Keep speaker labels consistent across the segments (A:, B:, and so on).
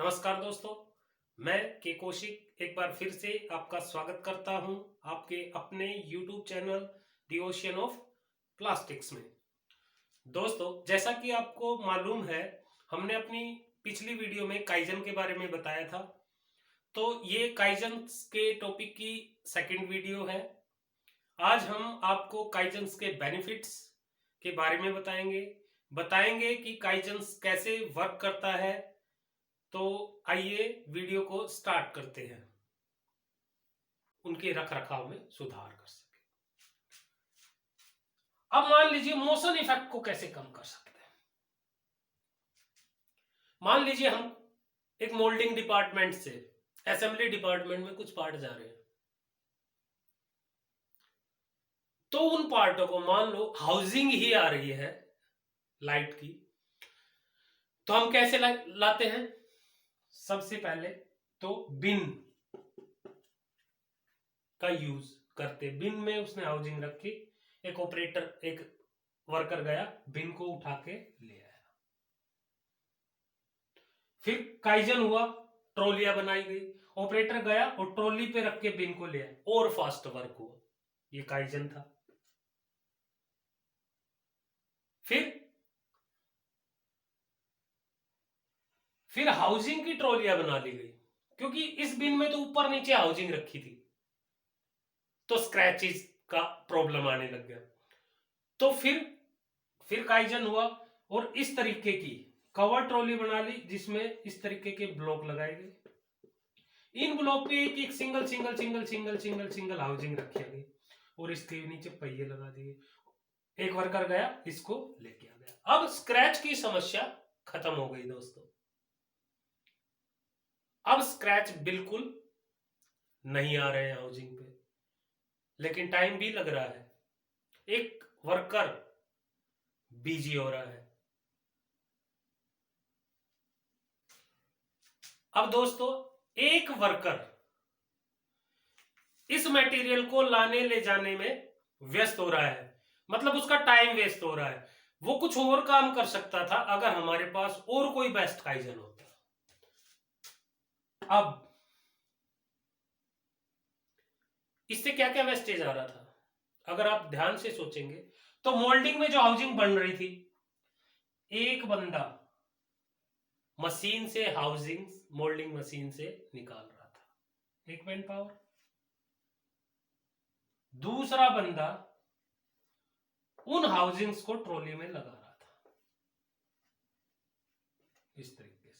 A: नमस्कार दोस्तों, मैं के कौशिक एक बार फिर से आपका स्वागत करता हूं आपके अपने YouTube channel the ocean of plastics में। दोस्तों, जैसा कि आपको मालूम है, हमने अपनी पिछली वीडियो में काइजन के बारे में बताया था। तो ये काइजन के टॉपिक की सेकंड वीडियो है। आज हम आपको काइजन्स के बेनिफिट्स के बारे में बताएंगे कि काइजन्स कैसे वर्क करता है। तो आइए वीडियो को स्टार्ट करते हैं, उनके रख रखाव में सुधार कर सके। अब मान लीजिए मोशन इफेक्ट को कैसे कम कर सकते हैं। मान लीजिए हम एक मोल्डिंग डिपार्टमेंट से असेंबली डिपार्टमेंट में कुछ पार्ट जा रहे हैं, तो उन पार्टों को मान लो हाउसिंग ही आ रही है लाइट की, तो हम कैसे लाते हैं। सबसे पहले तो बिन का यूज करते, बिन में उसने हाउसिंग रखी, एक ऑपरेटर एक वर्कर गया, बिन को उठा के ले आया। फिर काइजन हुआ, ट्रॉलियां बनाई गई, ऑपरेटर गया और ट्रॉली पे रख के बिन को ले आया, और फास्ट वर्क हुआ। ये काइजन था। फिर हाउसिंग की ट्रॉलियां बना ली गई, क्योंकि इस बिन में तो ऊपर नीचे हाउसिंग रखी थी, तो स्क्रैचेस का प्रॉब्लम आने लग गया। तो फिर काइजन हुआ और इस तरीके की कवर ट्रॉली बना ली, जिसमें इस तरीके के ब्लॉक लगाए गए। इन ब्लॉक पे एक single single single single single single housing रखी गई और इसके नीचे पहिए लगा दिए। एक वर्कर गया, इसको लेके आ गया। अब स्क्रैच की समस्या खत्म हो गई दोस्तों। अब स्क्रैच बिल्कुल नहीं आ रहे हैं हाउसिंग पे, लेकिन टाइम भी लग रहा है, एक वर्कर बिजी हो रहा है। अब दोस्तों, एक वर्कर इस मटेरियल को लाने ले जाने में व्यस्त हो रहा है, मतलब उसका टाइम वेस्ट हो रहा है। वो कुछ और काम कर सकता था अगर हमारे पास और कोई बेस्ट काइजन होता। अब इससे क्या क्या वेस्टेज आ रहा था, अगर आप ध्यान से सोचेंगे तो मोल्डिंग में जो हाउसिंग बन रही थी, एक बंदा मशीन से हाउसिंग मोल्डिंग मशीन से निकाल रहा था, एक मैन पावर। दूसरा बंदा उन हाउसिंग्स को ट्रॉली में लगा रहा था, इस तरीके से,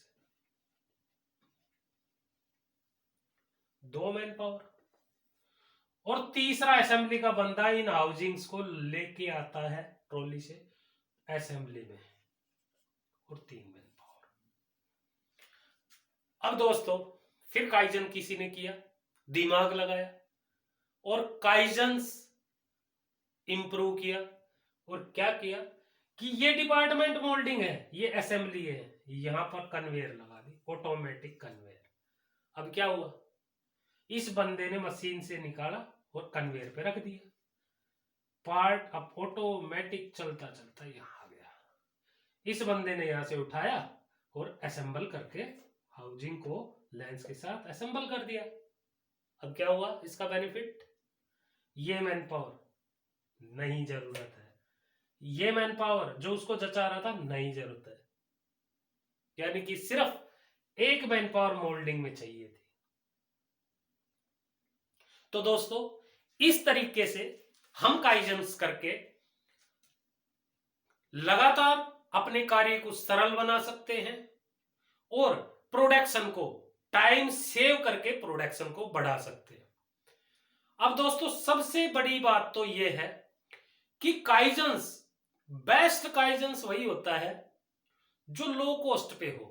A: दो मैन पावर। और तीसरा असेंबली का बंदा इन हाउसिंग्स को लेके आता है ट्रॉली से असेंबली में, और तीन मैन पावर। अब दोस्तों, फिर काइजन किसी ने किया, दिमाग लगाया और काइजन्स इंप्रूव किया। और क्या किया कि ये डिपार्टमेंट मोल्डिंग है, ये असेंबली है, यहां पर कन्वेयर लगा दी, ऑटोमेटिक कन्वेयर। अब क्या हुआ, इस बंदे ने मशीन से निकाला और कन्वेयर पे रख दिया, पार्ट अब ऑटोमेटिक चलता चलता यहां आ गया। इस बंदे ने यहां से उठाया और असेंबल करके हाउसिंग को लेंस के साथ असेंबल कर दिया। अब क्या हुआ इसका बेनिफिट, ये मैन पावर नहीं जरूरत है, ये मैन पावर जो उसको जचा रहा था नहीं जरूरत है, यानी कि सिर्फ एक मैन पावर मोल्डिंग में चाहिए थी। तो दोस्तों, इस तरीके से हम काइजन्स करके लगातार अपने कार्य को सरल बना सकते हैं और प्रोडक्शन को टाइम सेव करके प्रोडक्शन को बढ़ा सकते हैं। अब दोस्तों, सबसे बड़ी बात तो यह है कि काइजन्स, बेस्ट काइजन्स वही होता है जो लो कॉस्ट पे हो,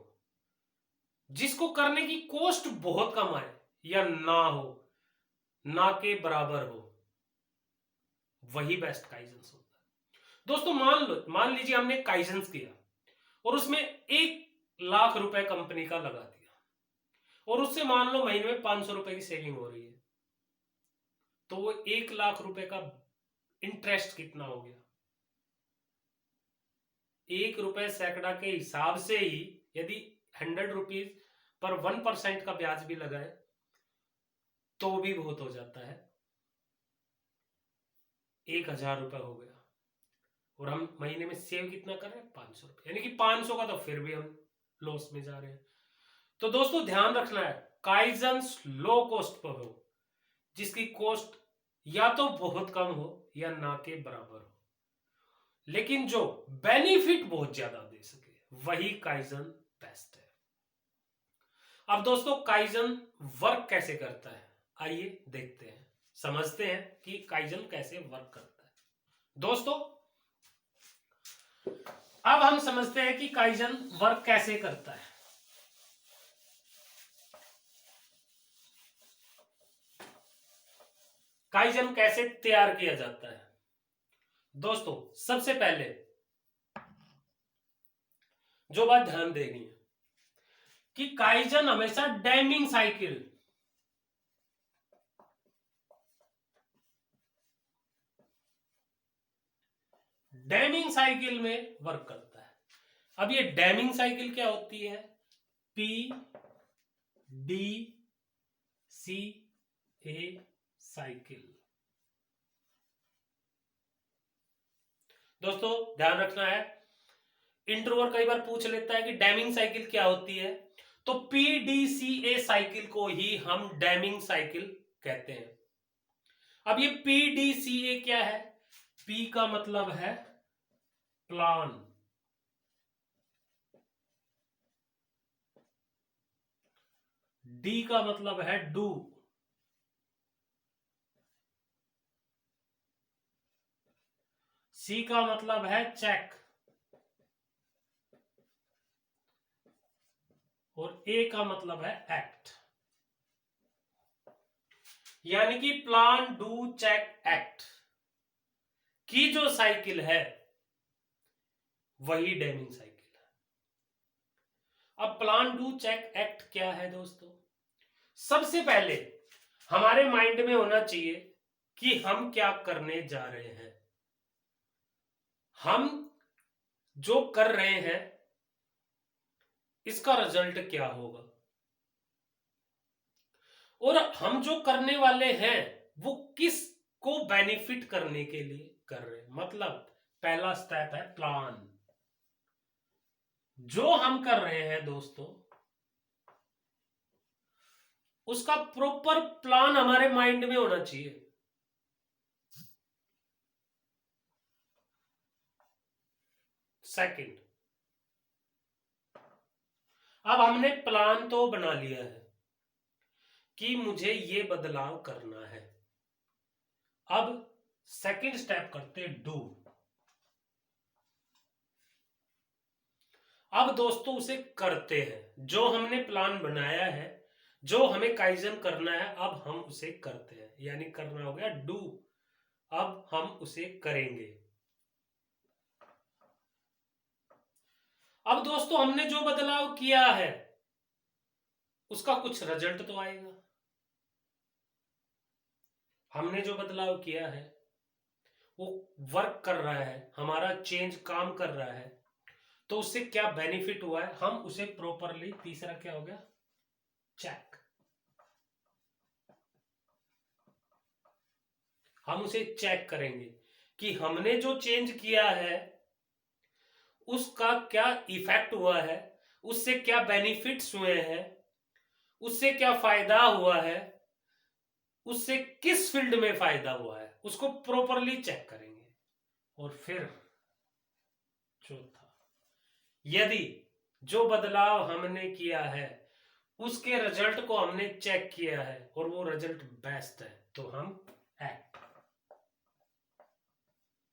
A: जिसको करने की कॉस्ट बहुत कम आए या ना हो, ना के बराबर हो, वही बेस्ट काइजन्स होता है। दोस्तों, मान लीजिए हमने काइजन्स किया और उसमें 1 लाख रुपए कंपनी का लगा दिया, और उससे मान लो महीने में 500 रुपए की सेविंग हो रही है, तो वो 1 लाख रुपए का इंटरेस्ट कितना हो गया, 1 रुपए सैकड़ा के हिसाब से ही, यदि 100 रुपीज पर 1% का ब्याज भी लगाए तो भी बहुत हो जाता है। 1000 रुपए हो गया और हम महीने में सेव कितना कर रहे हैं, 500 रुपए, यानी कि 500 का तो फिर भी हम लॉस में जा रहे हैं। तो दोस्तों ध्यान रखना है, काइजन्स लो कॉस्ट पर हो, जिसकी कॉस्ट या तो बहुत कम हो या ना के बराबर हो, लेकिन जो बेनिफिट बहुत ज्यादा दे सके, वही काइजन बेस्ट है। अब दोस्तों काइजन वर्क कैसे करता है, आइए देखते हैं, समझते हैं कि काइजन कैसे वर्क करता है। दोस्तों अब हम समझते हैं कि काइजन वर्क कैसे करता है। काइजन कैसे तैयार किया जाता है। दोस्तों सबसे पहले जो बात ध्यान देनी है कि काइजन हमेशा डैमिंग साइकिल में वर्क करता है। अब ये डैमिंग साइकिल क्या होती है, P D C A cycle. दोस्तों ध्यान रखना है, इंटरव्यूअर कई बार पूछ लेता है कि डैमिंग साइकिल क्या होती है, तो PDCA साइकिल को ही हम डैमिंग साइकिल कहते हैं। अब ये PDCA क्या है, P का मतलब है प्लान, D का मतलब है डू, C का मतलब है चेक और A का मतलब है एक्ट। यानी कि प्लान डू चेक एक्ट की जो साइकिल है वही डैमिंग साइकिल है। अब प्लान डू चेक एक्ट क्या है दोस्तों, सबसे पहले हमारे माइंड में होना चाहिए कि हम क्या करने जा रहे हैं, हम जो कर रहे हैं इसका रिजल्ट क्या होगा, और हम जो करने वाले हैं वो किस को बेनिफिट करने के लिए कर रहे हैं। मतलब पहला स्टेप है प्लान, जो हम कर रहे हैं दोस्तों उसका प्रॉपर प्लान हमारे माइंड में होना चाहिए। सेकंड, अब हमने प्लान तो बना लिया है कि मुझे ये बदलाव करना है। अब सेकंड स्टेप करते डू। अब दोस्तों उसे करते हैं, जो हमने प्लान बनाया है, जो हमें काइजन करना है, अब हम उसे करते हैं, यानी करना हो गया डू। अब हम उसे करेंगे। अब दोस्तों हमने जो बदलाव किया है उसका कुछ रिजल्ट तो आएगा। हमने जो बदलाव किया है वो वर्क कर रहा है, हमारा चेंज काम कर रहा है, तो उससे क्या बेनिफिट हुआ है हम उसे प्रॉपरली, तीसरा क्या हो गया, चेक। हम उसे चेक करेंगे कि हमने जो चेंज किया है उसका क्या इफेक्ट हुआ है, उससे क्या बेनिफिट्स हुए हैं, उससे क्या फायदा हुआ है, उससे किस फील्ड में फायदा हुआ है, उसको प्रॉपरली चेक करेंगे। और फिर चौथा, यदि जो बदलाव हमने किया है उसके रिजल्ट को हमने चेक किया है और वो रिजल्ट बेस्ट है, तो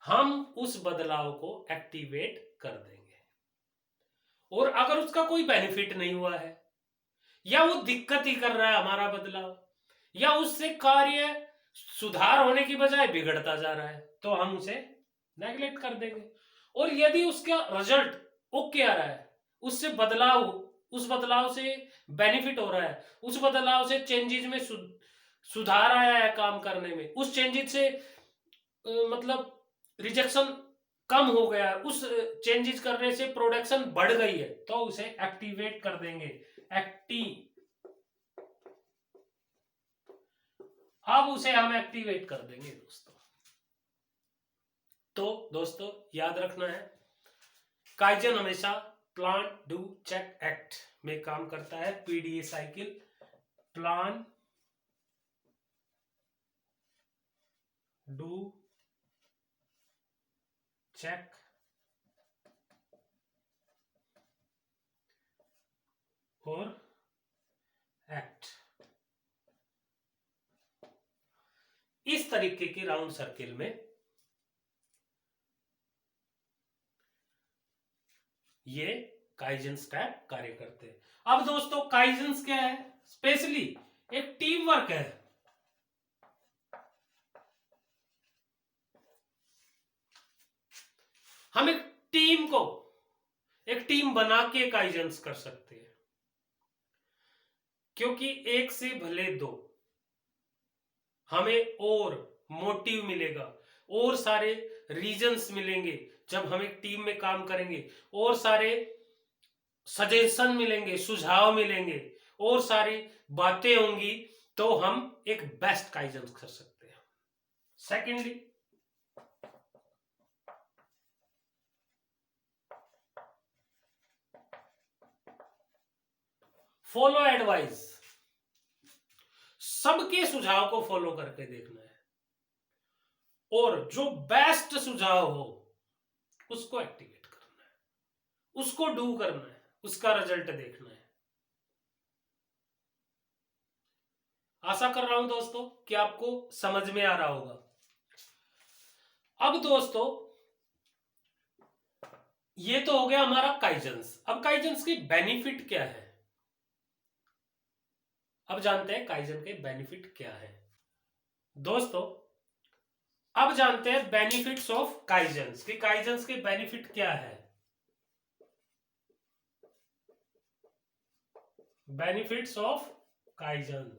A: हम उस बदलाव को एक्टिवेट कर देंगे। और अगर उसका कोई बेनिफिट नहीं हुआ है या वो दिक्कत ही कर रहा है हमारा बदलाव, या उससे कार्य सुधार होने की बजाय बिगड़ता जा रहा है, तो हम उसे नेग्लेक्ट कर देंगे। और यदि उसका रिजल्ट ओके आ रहा है, उससे बदलाव, उस बदलाव से बेनिफिट हो रहा है, उस बदलाव से चेंजेस में सुधार आया है काम करने में, उस चेंजेस से मतलब रिजेक्शन कम हो गया, उस चेंजेस करने से प्रोडक्शन बढ़ गई है, तो उसे एक्टिवेट कर देंगे अब उसे हम एक्टिवेट कर देंगे दोस्तों। तो दोस्तों याद रखना है, काइजन हमेशा प्लान डू चेक एक्ट में काम करता है। PDA cycle, plan do check और एक्ट, इस तरीके के राउंड सर्किल में ये काइजन स्टेप कार्य करते हैं। अब दोस्तों काइजन्स क्या है? स्पेशली एक टीम वर्क है। हम एक टीम बना के काइजन्स कर सकते हैं, क्योंकि एक से भले दो, हमें और मोटिव मिलेगा, और सारे रीजंस मिलेंगे जब हम एक टीम में काम करेंगे, और सारे सजेशन मिलेंगे, सुझाव मिलेंगे, और सारी बातें होंगी, तो हम एक बेस्ट काइजन कर सकते हैं। सेकेंडली, फॉलो एडवाइस, सबके सुझाव को फॉलो करके देखना है, और जो बेस्ट सुझाव हो उसको एक्टिवेट करना है, उसको डू करना है, उसका रिजल्ट देखना है। आशा कर रहा हूं दोस्तों कि आपको समझ में आ रहा होगा। अब दोस्तों ये तो हो गया हमारा काइजन्स। अब काइजन्स की बेनिफिट क्या है, अब जानते हैं काइजन के बेनिफिट क्या है। दोस्तों अब जानते हैं बेनिफिट्स ऑफ काइजन्स, कि काइजन्स के बेनिफिट क्या है। बेनिफिट्स ऑफ काइजन,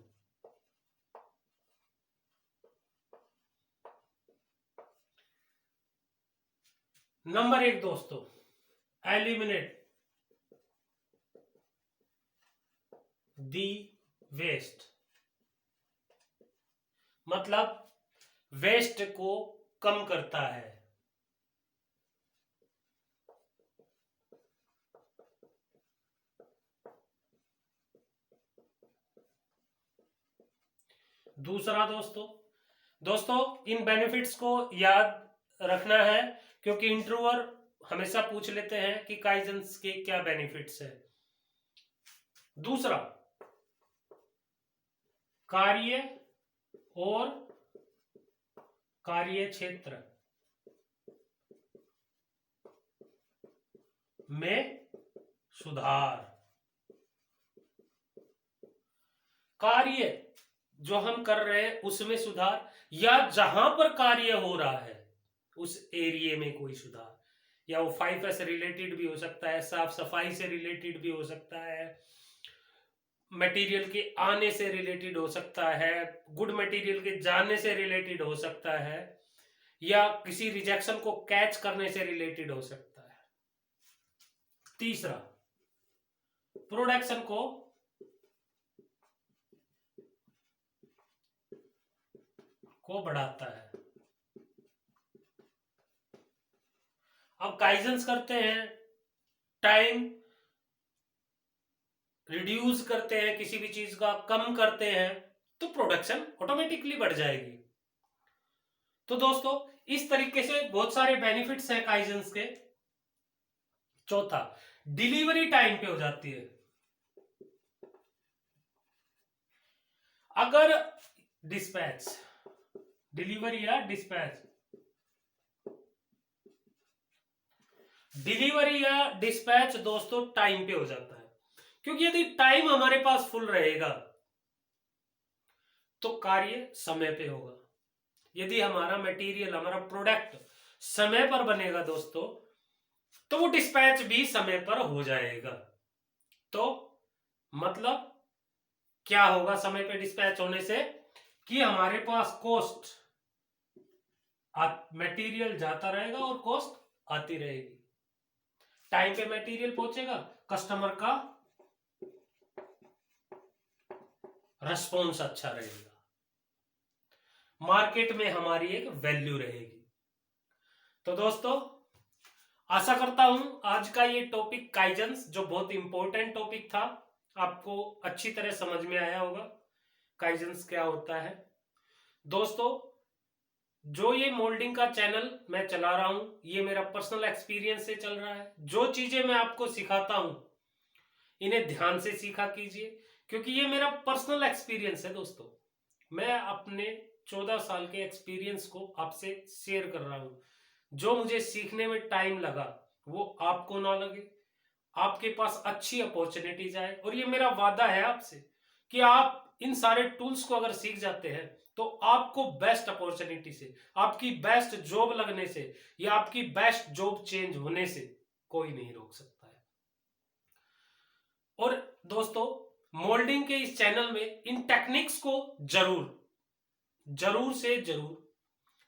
A: नंबर 1 दोस्तों, एलिमिनेट दी वेस्ट, मतलब वेस्ट को कम करता है। दूसरा दोस्तों इन बेनिफिट्स को याद रखना है, क्योंकि इंटरव्यूअर हमेशा पूछ लेते हैं कि काइजन्स के क्या बेनिफिट्स है। दूसरा, कार्य और कार्य क्षेत्र में सुधार, कार्य जो हम कर रहे हैं उसमें सुधार, या जहां पर कार्य हो रहा है उस एरिया में कोई सुधार, या वो 5S से रिलेटेड भी हो सकता है, साफ सफाई से रिलेटेड भी हो सकता है, मटेरियल के आने से रिलेटेड हो सकता है, गुड मटेरियल के जाने से रिलेटेड हो सकता है, या किसी रिजेक्शन को कैच करने से रिलेटेड हो सकता है। तीसरा, प्रोडक्शन को बढ़ाता है। अब काइजन्स करते हैं, टाइम रिड्यूस करते हैं, किसी भी चीज का कम करते हैं, तो प्रोडक्शन ऑटोमेटिकली बढ़ जाएगी। तो दोस्तों इस तरीके से बहुत सारे बेनिफिट्स हैं काइजन्स के। चौथा, डिलीवरी टाइम पे हो जाती है। अगर डिस्पैच, डिलीवरी या डिस्पैच, डिलीवरी या डिस्पैच दोस्तों टाइम पे हो जाता है, क्योंकि यदि टाइम हमारे पास फुल रहेगा तो कार्य समय पे होगा। यदि हमारा मटेरियल, हमारा प्रोडक्ट समय पर बनेगा दोस्तों, तो वो डिस्पैच भी समय पर हो जाएगा। तो मतलब क्या होगा समय पे डिस्पैच होने से, कि हमारे पास कॉस्ट, मटेरियल जाता रहेगा और कॉस्ट आती रहेगी। टाइम पे मटेरियल पहुंचेगा, कस्टमर का रिस्पॉन्स अच्छा रहेगा, मार्केट में हमारी एक वैल्यू रहेगी। तो दोस्तों आशा करता हूं आज का ये टॉपिक काइजन्स जो बहुत इंपॉर्टेंट टॉपिक था आपको अच्छी तरह समझ में आया होगा। काइजन्स क्या होता है दोस्तों, जो ये मोल्डिंग का चैनल मैं चला रहा हूं ये मेरा पर्सनल एक्सपीरियंस से चल रहा है। जो चीजें मैं आपको सिखाता हूं इन्हें ध्यान से सीखा कीजिए, क्योंकि ये मेरा पर्सनल एक्सपीरियंस है दोस्तों। मैं अपने 14 साल के एक्सपीरियंस को आपसे शेयर कर रहा हूं। जो मुझे सीखने में टाइम लगा वो आपको ना लगे, आपके पास अच्छी अपॉर्चुनिटीज आए। और ये मेरा वादा है आपसे कि आप इन सारे टूल्स को अगर सीख जाते हैं तो आपको बेस्ट अपॉर्चुनिटी से, आपकी बेस्ट जॉब लगने से या आपकी बेस्ट जॉब चेंज होने से कोई नहीं रोक सकता है। और दोस्तों मोल्डिंग के इस चैनल में इन टेक्निक्स को जरूर से जरूर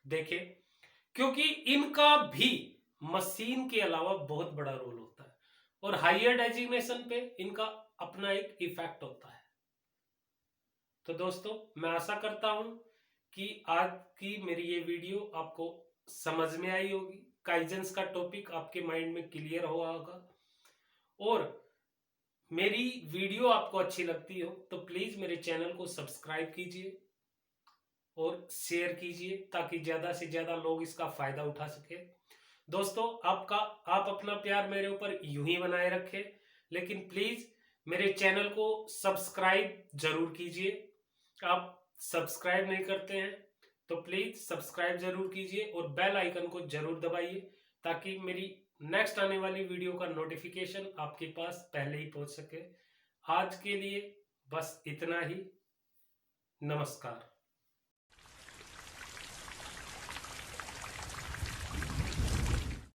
A: देखें, क्योंकि इनका भी मशीन के अलावा बहुत बड़ा रोल होता है और हायर डेजिग्नेशन पे इनका अपना एक इफेक्ट होता है। तो दोस्तों मैं आशा करता हूं कि आज की मेरी ये वीडियो आपको समझ में आई होगी, काइजेंस का टॉपिक आपके माइंड में क्लियर हुआ होगा। और मेरी वीडियो आपको अच्छी लगती हो तो प्लीज मेरे चैनल को सब्सक्राइब कीजिए और शेयर कीजिए ताकि ज्यादा से ज्यादा लोग इसका फायदा उठा सके। दोस्तों आप अपना प्यार मेरे ऊपर यूं ही बनाए रखें, लेकिन प्लीज मेरे चैनल को सब्सक्राइब जरूर कीजिए। आप सब्सक्राइब नहीं करते हैं तो प्लीज सब्सक्राइब जरूर कीजिए और बेल आइकन को जरूर दबाइए ताकि मेरी नेक्स्ट आने वाली वीडियो का नोटिफिकेशन आपके पास पहले ही पहुंच सके। आज के लिए बस इतना ही। नमस्कार।